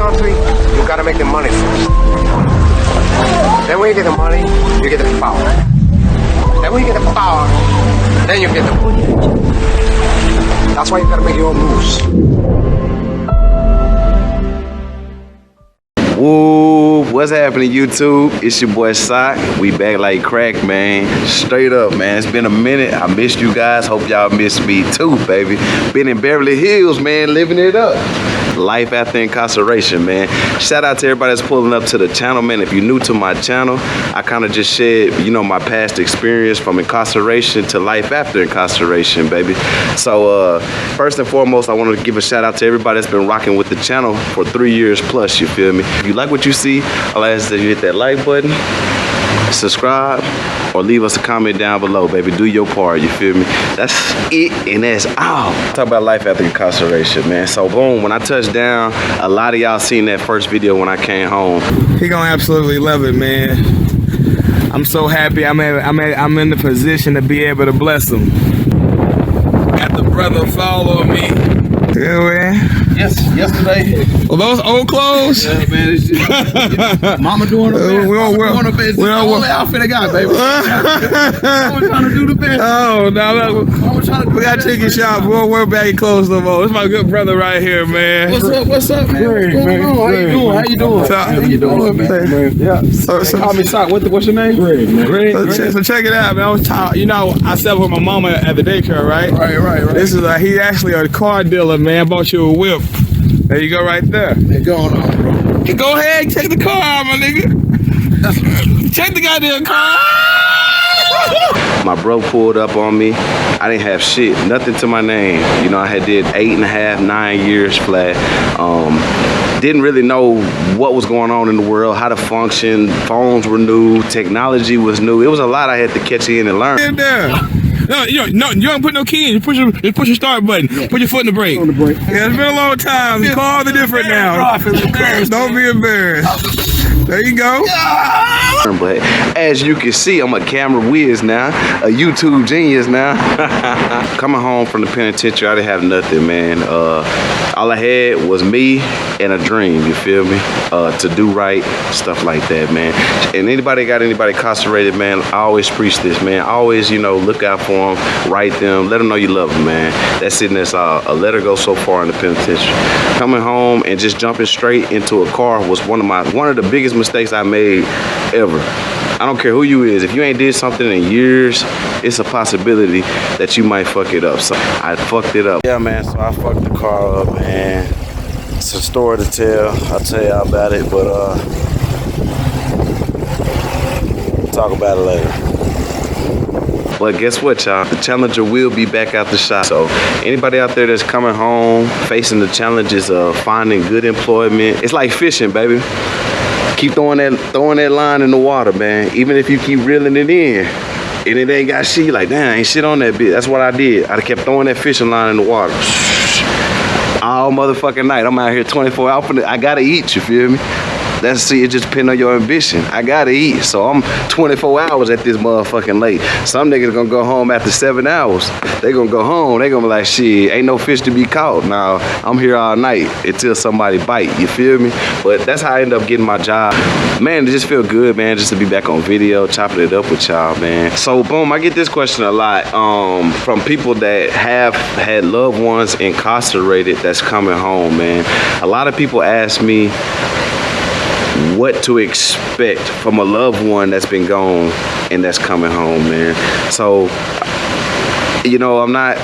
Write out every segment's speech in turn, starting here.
country, you gotta make the money first. Then when you get the money, you get the power. Then when you get the power, then you get the money. That's why you gotta make your own moves. Woo, what's happening, YouTube? It's your boy Sock. We back like crack, man. Straight up, man. It's been a minute. I missed you guys. Hope y'all missed me too, baby. Been in Beverly Hills, man, living it up. Life after incarceration, man. Shout out to everybody that's pulling up to the channel, man. If you're new to my channel, I kind of just shared, you know, my past experience from incarceration to life after incarceration, baby. So, first and foremost, I want to give a shout out to everybody that's been rocking with the channel for 3 years plus, you feel me? If you like what you see, I'll ask that you hit that like button, subscribe, or leave us a comment down below, baby. Do your part, you feel me? That's it, and that's all. Talk about life after incarceration, man. So boom, when I touched down, a lot of y'all seen that first video when I came home. He gonna absolutely love it, man. I'm so happy I'm in the position to be able to bless him. Got the brother follow me. Yeah, man. Yes, yesterday. Well, those old clothes? Yeah, man, it's just, mama doing the best. Doing the best. The only outfit I got, baby. I was trying to do the best. Oh, no, look. We got chicken shop. We won't wear baggy clothes no more. It's my good brother right here, man. What's up, man? Great, What's going on? How you doing? How you doing, man? Yeah. So call me Sock. What's your name? Greg, man. Greg. So check it out, man. You know, I sat with my mama at the daycare, right? Right. This is he actually a car dealer, man. Bought you a whip. There you go, right there. What's going on, bro? Go ahead, take the car, my nigga. Check the goddamn car. My bro pulled up on me. I didn't have shit, nothing to my name. You know, I had did 8.5, 9 years flat. Didn't really know what was going on in the world, how to function. Phones were new, technology was new. It was a lot I had to catch in and learn. In there. No, you don't put no key in. You push your start button. Yeah. Put your foot in the brake. Yeah, it's been a long time. The cars are different now. Don't be embarrassed. There you go. But as you can see, I'm a camera whiz now, a YouTube genius now. Coming home from the penitentiary, I didn't have nothing, man. All I had was me and a dream, you feel me? To do right, stuff like that, man. And anybody got anybody incarcerated, man, I always preach this, man. Always, you know, look out for them, write them, let them know you love them, man. That's it, that's all. A letter goes so far in the penitentiary. Coming home and just jumping straight into a car was one of the biggest mistakes I made ever. I don't care who you is. If you ain't did something in years, it's a possibility that you might fuck it up. So I fucked it up. Yeah, man, so I fucked the car up, man. It's a story to tell. I'll tell y'all about it, but talk about it later. But guess what, y'all? The Challenger will be back out the shop. So anybody out there that's coming home, facing the challenges of finding good employment, it's like fishing, baby. Keep throwing that line in the water, man. Even if you keep reeling it in and it ain't got shit, like, damn, ain't shit on that bit. That's what I did. I kept throwing that fishing line in the water all motherfucking night. I'm out here 24 hours. I gotta eat, you feel me? It just depends on your ambition. I gotta eat, so I'm 24 hours at this motherfucking lake. Some niggas gonna go home after 7 hours. They gonna go home, they gonna be like, shit, ain't no fish to be caught. Now, I'm here all night until somebody bite, you feel me? But that's how I end up getting my job. Man, it just feel good, man, just to be back on video, chopping it up with y'all, man. So, boom, I get this question a lot from people that have had loved ones incarcerated that's coming home, man. A lot of people ask me what to expect from a loved one that's been gone and that's coming home, man. So, you know, I'm not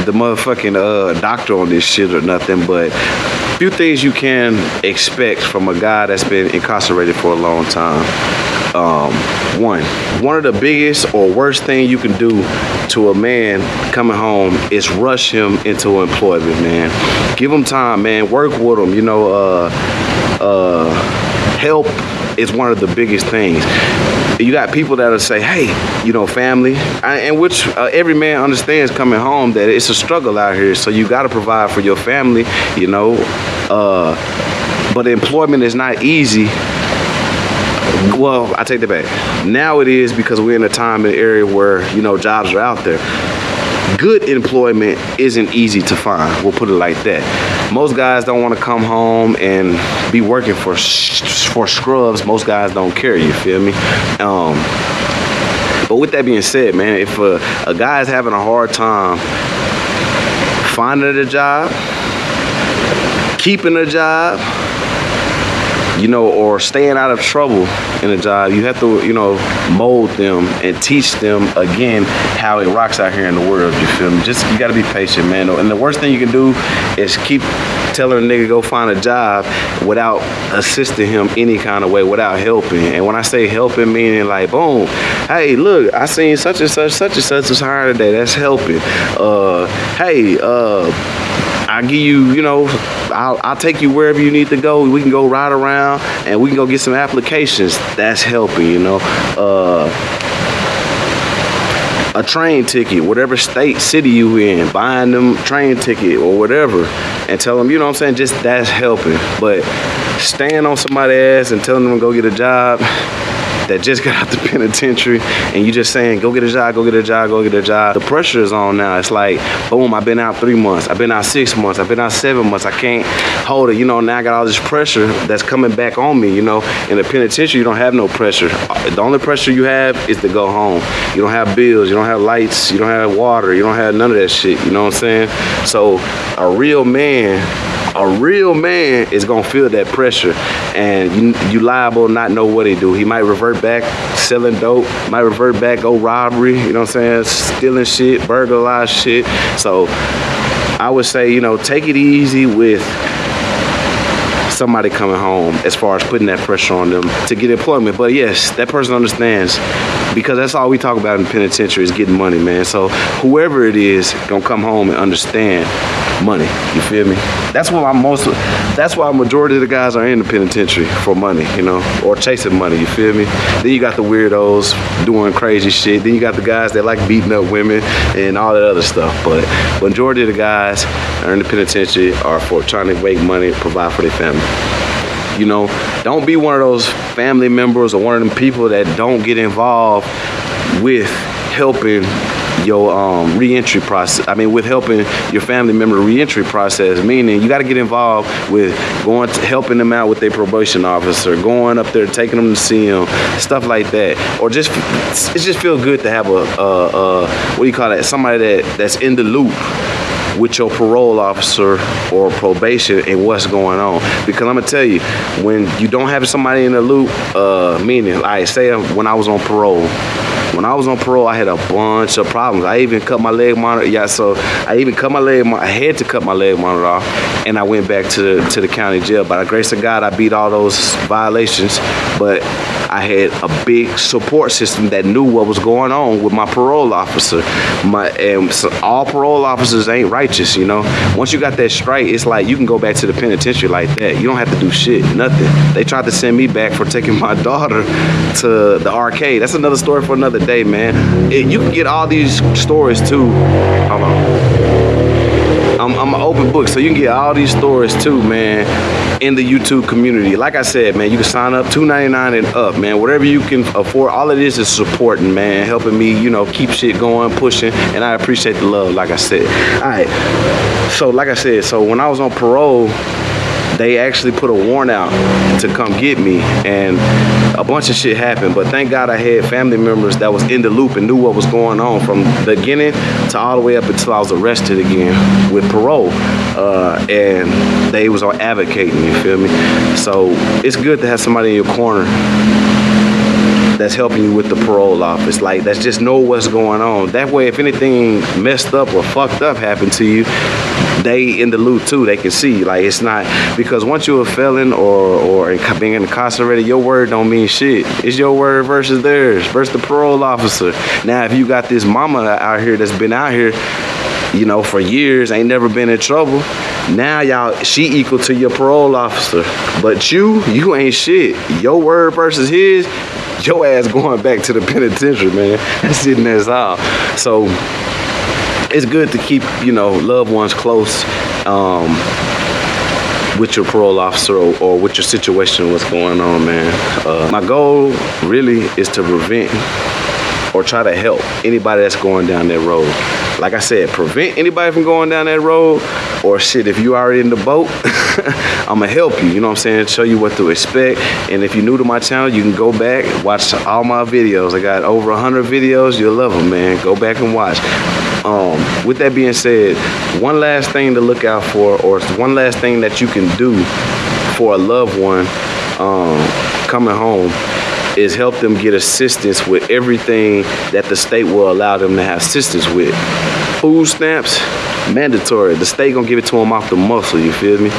the motherfucking doctor on this shit or nothing, but a few things you can expect from a guy that's been incarcerated for a long time. One of the biggest or worst thing you can do to a man coming home is rush him into employment, man. Give him time, man. Work with him, you know, help is one of the biggest things. You got people that'll say, hey, you know, family, and which every man understands coming home that it's a struggle out here, so you got to provide for your family, you know, but employment is not easy. Well, I take that back. Now it is, because we're in a time and area where, you know, jobs are out there. Good employment isn't easy to find. We'll put it like that. most guys don't want to come home and be working for scrubs. Most guys don't care, you feel me? But with that being said, man, if a guy is having a hard time finding a job, keeping a job, you know, or staying out of trouble in a job, you have to, you know, mold them and teach them again how it rocks out here in the world, you feel me? Just, you gotta be patient, man. And the worst thing you can do is keep telling a nigga go find a job without assisting him any kind of way, without helping. And when I say helping, meaning like, boom, hey, look, I seen such and such was hired today, that's helping. Hey, I'll give you, you know, I'll take you wherever you need to go. We can go ride around and we can go get some applications. That's helping, you know. A train ticket, whatever state, city you in, buying them train ticket or whatever, and tell them, you know what I'm saying, just that's helping. But staying on somebody's ass and telling them to go get a job that just got out the penitentiary, and you just saying, go get a job, go get a job, go get a job. The pressure is on now. It's like, boom, I've been out 3 months, I've been out 6 months, I've been out 7 months, I can't hold it. You know, now I got all this pressure that's coming back on me, you know. In the penitentiary, you don't have no pressure. The only pressure you have is to go home. You don't have bills, you don't have lights, you don't have water, you don't have none of that shit, you know what I'm saying? So a real man is gonna feel that pressure, and you liable to not know what he do. He might revert back selling dope, might revert back, go robbery, you know what I'm saying, stealing shit, burglarize shit. So I would say, you know, take it easy with somebody coming home as far as putting that pressure on them to get employment. But yes, that person understands, because that's all we talk about in the penitentiary is getting money, man. So whoever it is gonna come home and understand money, you feel me? That's why a majority of the guys are in the penitentiary, for money, you know, or chasing money, you feel me? Then you got the weirdos doing crazy shit. Then you got the guys that like beating up women and all that other stuff. But majority of the guys are in the penitentiary are for trying to make money, provide for their family. You know, don't be one of those family members or one of them people that don't get involved with helping your re-entry process. I mean, with helping your family member re-entry process, meaning you got to get involved with going to helping them out with their probation officer, going up there, taking them to see them, stuff like that. Or just, it just feels good to have what do you call that? Somebody that's in the loop with your parole officer or probation and what's going on. Because I'm gonna tell you, when you don't have somebody in the loop, meaning, like, say when I was on parole, I had a bunch of problems. I even cut my leg monitor. Yeah, so I even cut my leg. I had to cut my leg monitor off, and I went back to the county jail. By the grace of God, I beat all those violations. But I had a big support system that knew what was going on with my parole officer. So all parole officers ain't righteous, you know. Once you got that straight, it's like you can go back to the penitentiary like that. You don't have to do shit, nothing. They tried to send me back for taking my daughter to the arcade. That's another story for another day, man. You can get all these stories too. Hold on. I'm an open book, so you can get all these stories too, man, in the YouTube community. Like I said, man, you can sign up $2.99 and up, man. Whatever you can afford. All it is supporting, man, helping me, you know, keep shit going, pushing, and I appreciate the love, like I said. All right, so like I said, so when I was on parole, they actually put a warrant out to come get me, and a bunch of shit happened. But thank God I had family members that was in the loop and knew what was going on from the beginning to all the way up until I was arrested again with parole. And they was advocating, you feel me? So it's good to have somebody in your corner that's helping you with the parole office, like that's just know what's going on. That way, if anything messed up or fucked up happened to you, they in the loop too. They can see, like, it's not, because once you're a felon or being incarcerated, your word don't mean shit. It's your word versus theirs, versus the parole officer. Now, if you got this mama out here that's been out here, you know, for years, ain't never been in trouble, now she equal to your parole officer. But you ain't shit. Your word versus his, your ass going back to the penitentiary, man. That's it, and that's all. So it's good to keep, you know, loved ones close with your parole officer or with your situation, what's going on, man. My goal really is to prevent or try to help anybody that's going down that road. Like I said, prevent anybody from going down that road, or shit, if you already in the boat, I'm gonna help you, you know what I'm saying? Show you what to expect. And if you're new to my channel, you can go back, watch all my videos. I got over 100 videos, you'll love them, man. Go back and watch. With that being said, one last thing to look out for, or one last thing that you can do for a loved one coming home, is help them get assistance with everything that the state will allow them to have assistance with. Food stamps, mandatory. The state gonna give it to them off the muscle, you feel me?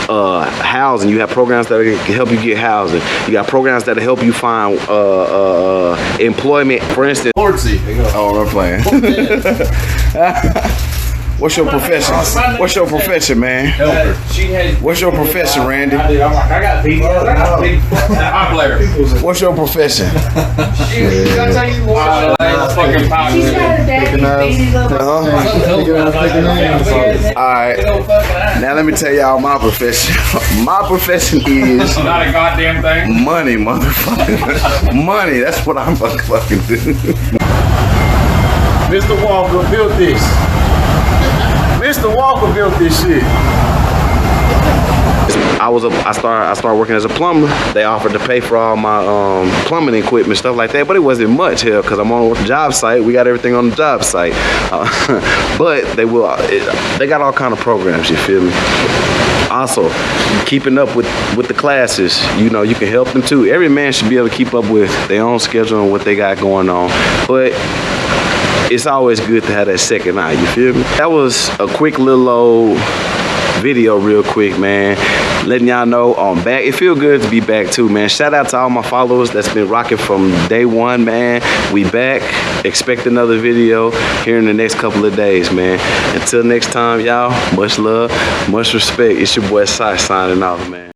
Housing, you have programs that can help you get housing. You got programs that help you find employment. For instance, oh, I'm playing. What's your profession? What's your profession, man? What's your profession, Randy? I got people. I player. What's your profession? She's got All right. Now let me tell y'all my profession. My profession is not a goddamn thing. Money, motherfucker. Money. That's what I'm fucking doing. Mr. Walker built this. Mr. Walker built this shit. I started working as a plumber. They offered to pay for all my plumbing equipment, stuff like that, but it wasn't much, hell, because I'm on a job site. We got everything on the job site. But they got all kind of programs, you feel me? Also, keeping up with the classes, you know, you can help them too. Every man should be able to keep up with their own schedule and what they got going on. But it's always good to have that second eye, you feel me? That was a quick little old video real quick, man. Letting y'all know I'm back. It feel good to be back too, man. Shout out to all my followers that's been rocking from day one, man. We back. Expect another video here in the next couple of days, man. Until next time, y'all, much love, much respect. It's your boy Sai signing off, man.